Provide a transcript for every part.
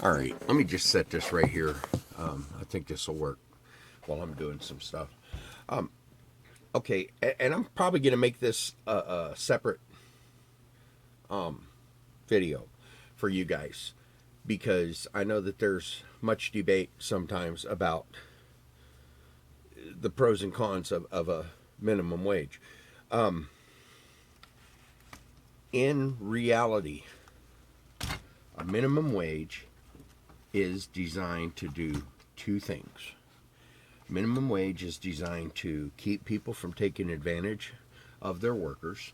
All right, let me just set this right here. I think this will work while I'm doing some stuff. Okay, and I'm probably going to make this a separate video for you guys because I know that there's much debate sometimes about the pros and cons of a minimum wage. In reality, a minimum wage is designed to do two things. Minimum wage is designed to keep people from taking advantage of their workers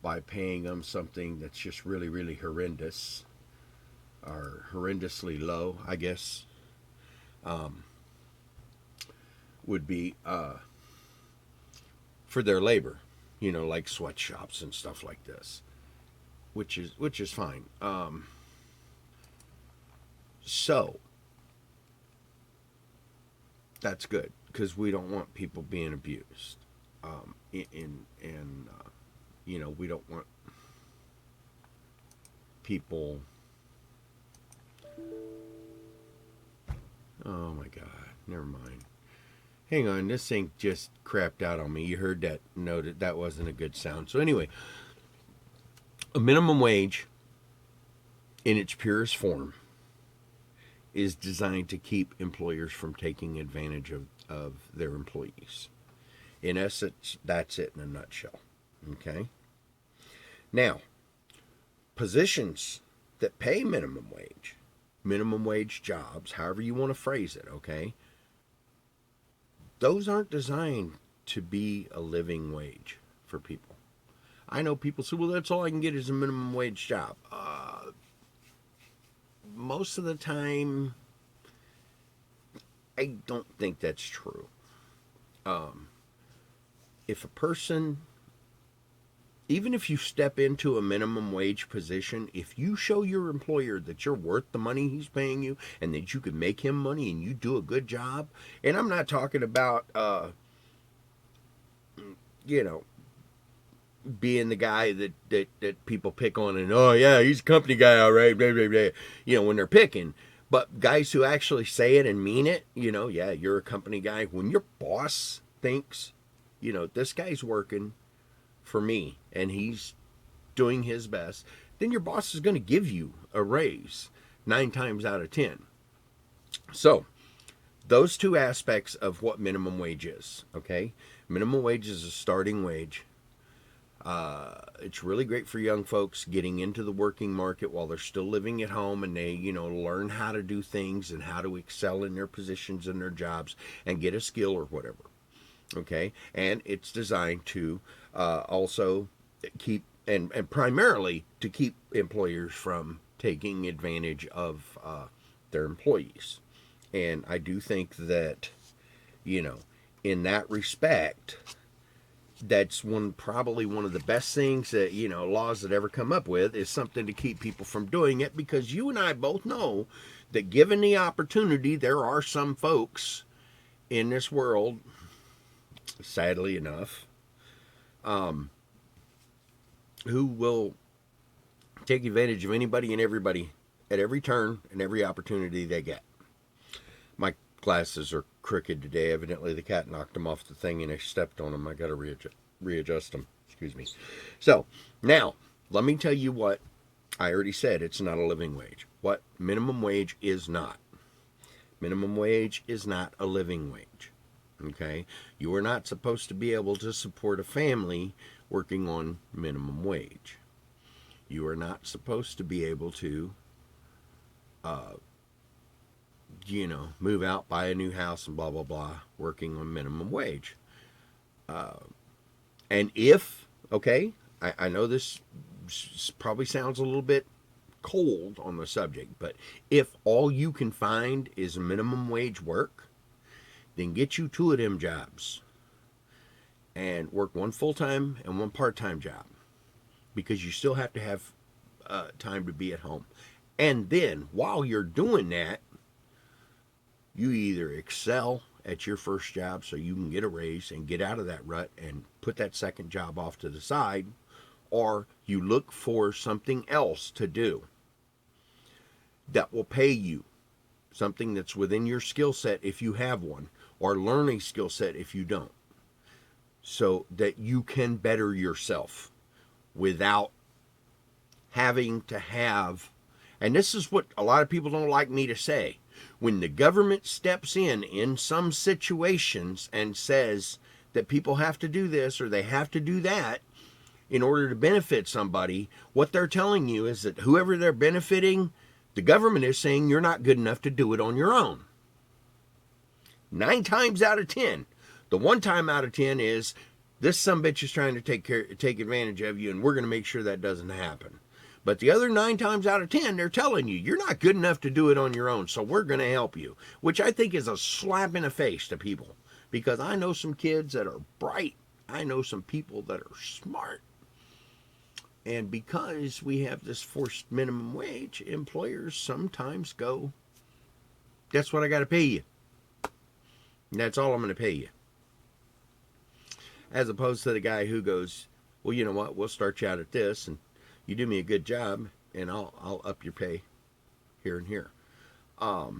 by paying them something that's just really, really horrendous or horrendously low, I guess, would be for their labor, like sweatshops and stuff like this, which is fine. So that's good because we don't want people being abused. We don't want people. Oh my God, never mind. Hang on, this thing just crapped out on me. You heard that? Noted that wasn't a good sound. So anyway, a minimum wage, in its purest form, is designed to keep employers from taking advantage of their employees. In essence, that's it in a nutshell. Okay? Now, positions that pay minimum wage jobs, however you want to phrase it, okay? Those aren't designed to be a living wage for people. I know people say, well, that's all I can get is a minimum wage job. Most of the time, I don't think that's true. If a person, even if you step into a minimum wage position, if you show your employer that you're worth the money he's paying you and that you can make him money and you do a good job, and I'm not talking about, being the guy that people pick on and, oh yeah, he's a company guy, all right, blah, blah, blah, when they're picking. But guys who actually say it and mean it, yeah, you're a company guy. When your boss thinks, this guy's working for me and he's doing his best, then your boss is going to give you a raise 9 times out of 10. So, those two aspects of what minimum wage is, okay? Minimum wage is a starting wage. It's really great for young folks getting into the working market while they're still living at home and they, learn how to do things and how to excel in their positions and their jobs and get a skill or whatever. Okay? And it's designed to also keep, and primarily to keep employers from taking advantage of their employees. And I do think that, in that respect, that's probably one of the best things that laws that ever come up with is something to keep people from doing it, because you and I both know that given the opportunity, there are some folks in this world, sadly enough, who will take advantage of anybody and everybody at every turn and every opportunity they get. My glasses are crooked today. Evidently, the cat knocked them off the thing and I stepped on them. I got to readjust them. Excuse me. So, now, let me tell you what I already said. It's not a living wage. What minimum wage is not. Minimum wage is not a living wage. Okay? You are not supposed to be able to support a family working on minimum wage. You are not supposed to be able to move out, buy a new house, and blah, blah, blah, working on minimum wage. And if, okay, I know this probably sounds a little bit cold on the subject, but if all you can find is minimum wage work, then get you two of them jobs and work one full-time and one part-time job, because you still have to have time to be at home. And then while you're doing that, you either excel at your first job so you can get a raise and get out of that rut and put that second job off to the side, or you look for something else to do. that will pay you something that's within your skill set if you have one, or learn a skill set if you don't, so that you can better yourself without having to have, and this is what a lot of people don't like me to say, when the government steps in some situations and says that people have to do this or they have to do that in order to benefit somebody, what they're telling you is that whoever they're benefiting, the government is saying you're not good enough to do it on your own. 9 times out of 10. The 1 time out of 10 is this sumbitch is trying to take advantage of you, and we're going to make sure that doesn't happen. But the other 9 times out of 10, they're telling you you're not good enough to do it on your own, so we're going to help you, which I think is a slap in the face to people, because I know some kids that are bright. I know some people that are smart. And because we have this forced minimum wage, employers sometimes go, that's what I got to pay you. And that's all I'm going to pay you. As opposed to the guy who goes, well, you know what, we'll start you out at this, and you do me a good job, and I'll up your pay here and here. Now,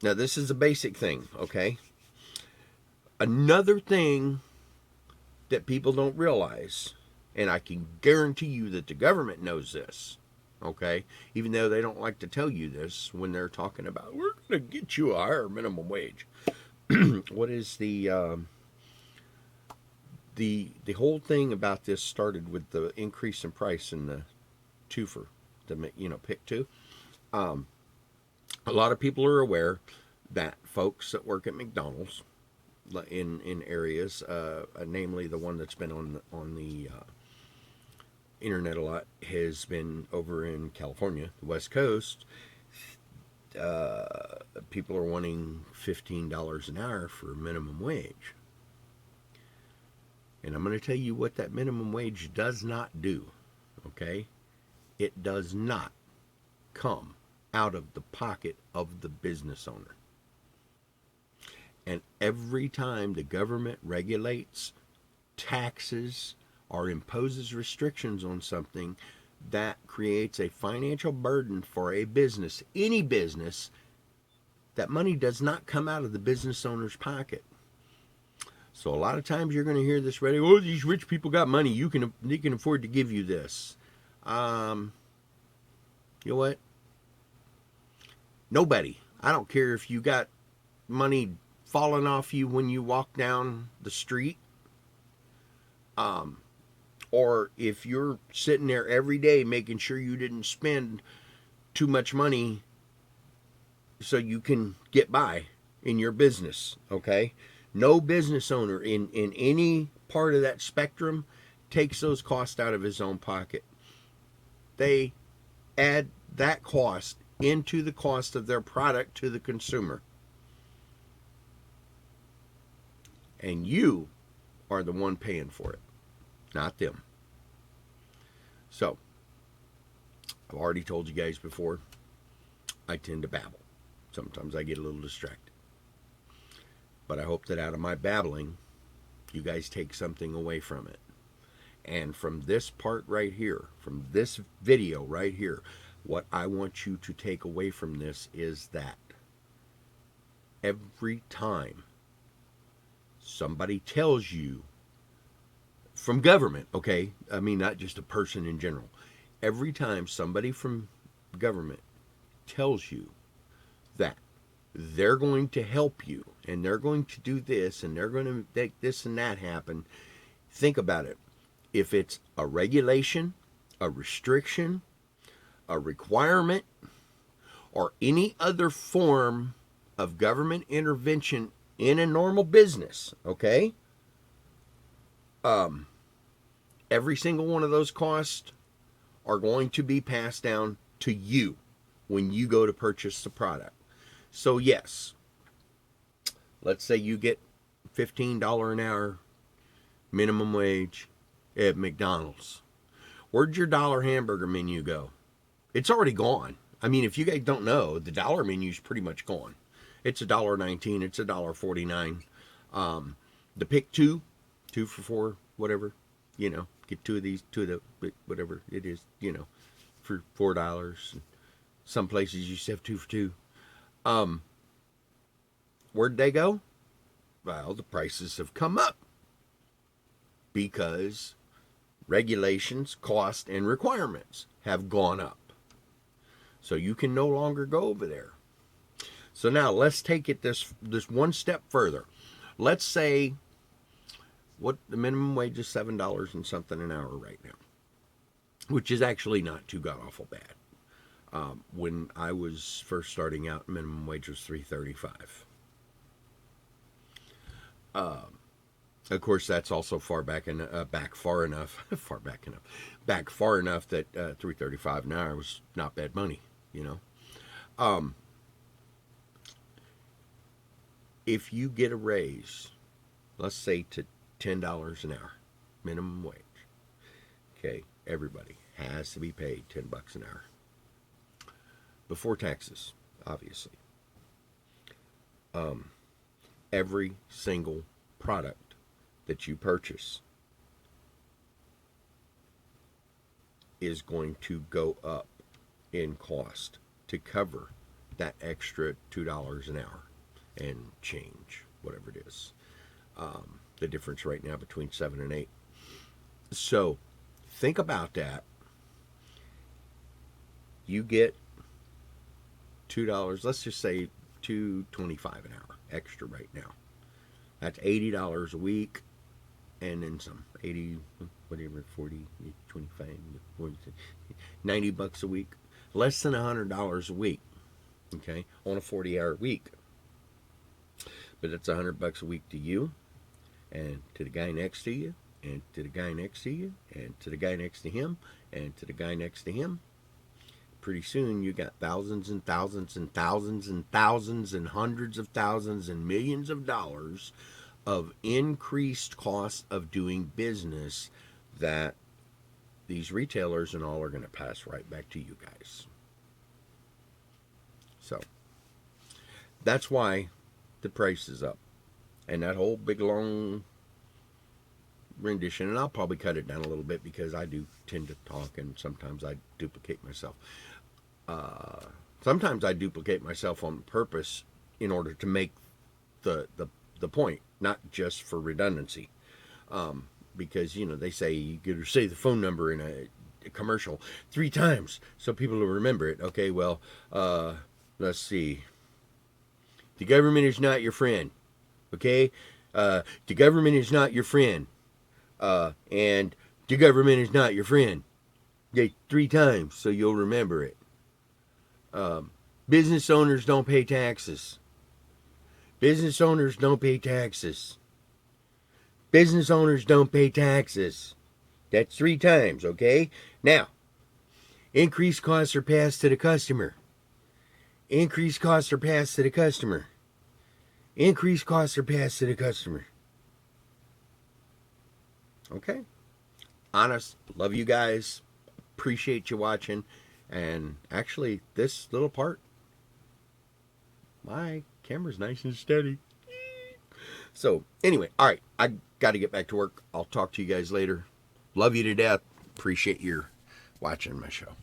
this is a basic thing, okay? Another thing that people don't realize, and I can guarantee you that the government knows this, okay? Even though they don't like to tell you this when they're talking about, we're going to get you a higher minimum wage. What is the whole thing about this started with the increase in price in the twofer, pick two. A lot of people are aware that folks that work at McDonald's in areas, namely the one that's been on the internet a lot, has been over in California, the West Coast. People are wanting $15 an hour for minimum wage. And I'm going to tell you what that minimum wage does not do, okay? It does not come out of the pocket of the business owner. And every time the government regulates, taxes, or imposes restrictions on something, that creates a financial burden for a business, any business, that money does not come out of the business owner's pocket. So a lot of times you're going to hear this radio, oh, these rich people got money, they can afford to give you this. You know what? Nobody. I don't care if you got money falling off you when you walk down the street, or if you're sitting there every day making sure you didn't spend too much money so you can get by in your business, okay? No business owner in any part of that spectrum takes those costs out of his own pocket. They add that cost into the cost of their product to the consumer. And you are the one paying for it, not them. So, I've already told you guys before, I tend to babble. Sometimes I get a little distracted. But I hope that out of my babbling, you guys take something away from it. And from this part right here, from this video right here, what I want you to take away from this is that every time somebody tells you, from government, okay? I mean, not just a person in general. Every time somebody from government tells you that they're going to help you, and they're going to do this, and they're going to make this and that happen, think about it. If it's a regulation, a restriction, a requirement, or any other form of government intervention in a normal business, okay? Every single one of those costs are going to be passed down to you when you go to purchase the product. So yes, let's say you get $15 an hour minimum wage at McDonald's. Where'd your dollar hamburger menu go? It's already gone. I mean, if you guys don't know, the dollar menu is pretty much gone. It's $1.19. It's $1.49. The pick two for $4, whatever, get 2 of these, 2 of the, whatever it is, for $4. Some places you used to have 2 for $2. Where'd they go? Well, the prices have come up because regulations, cost, and requirements have gone up. So you can no longer go over there. So now let's take it this one step further. Let's say what the minimum wage is $7 and something an hour right now, which is actually not too god awful bad. When I was first starting out, minimum wage was $3.35. Of course, that's also back far enough that $3.35 an hour was not bad money, you know. If you get a raise, let's say to $10 an hour, minimum wage, okay, everybody has to be paid $10 an hour before taxes, obviously. Every single product that you purchase is going to go up in cost to cover that extra $2 an hour and change, whatever it is. The difference right now between 7 and 8. So think about that. You get $2, let's just say $2.25 an hour extra right now. That's $80 a week, and then some. 80, whatever, 40, 25, 40, $90 a week. Less than $100 a week, okay, on a 40-hour week. But that's $100 a week to you, and to the guy next to you, and to the guy next to you, and to the guy next to him, and to the guy next to him. Pretty soon you got thousands and thousands and thousands and thousands and hundreds of thousands and millions of dollars of increased cost of doing business that these retailers and all are going to pass right back to you guys. So that's why the price is up. And that whole big long rendition, and I'll probably cut it down a little bit because I do tend to talk and sometimes I duplicate myself. Sometimes I duplicate myself on purpose in order to make the point, not just for redundancy. Because, you know, they say you got to say the phone number in a commercial 3 times so people will remember it. Okay, well, let's see. The government is not your friend. Okay? The government is not your friend. And the government is not your friend. Okay, 3 times so you'll remember it. Business owners don't pay taxes. Business owners don't pay taxes. Business owners don't pay taxes. That's 3 times, okay? Now, increased costs are passed to the customer. Increased costs are passed to the customer. Increased costs are passed to the customer. Okay? Honest, love you guys. Appreciate you watching. And actually, this little part, my camera's nice and steady. So, anyway, all right, I got to get back to work. I'll talk to you guys later. Love you to death. Appreciate your watching my show.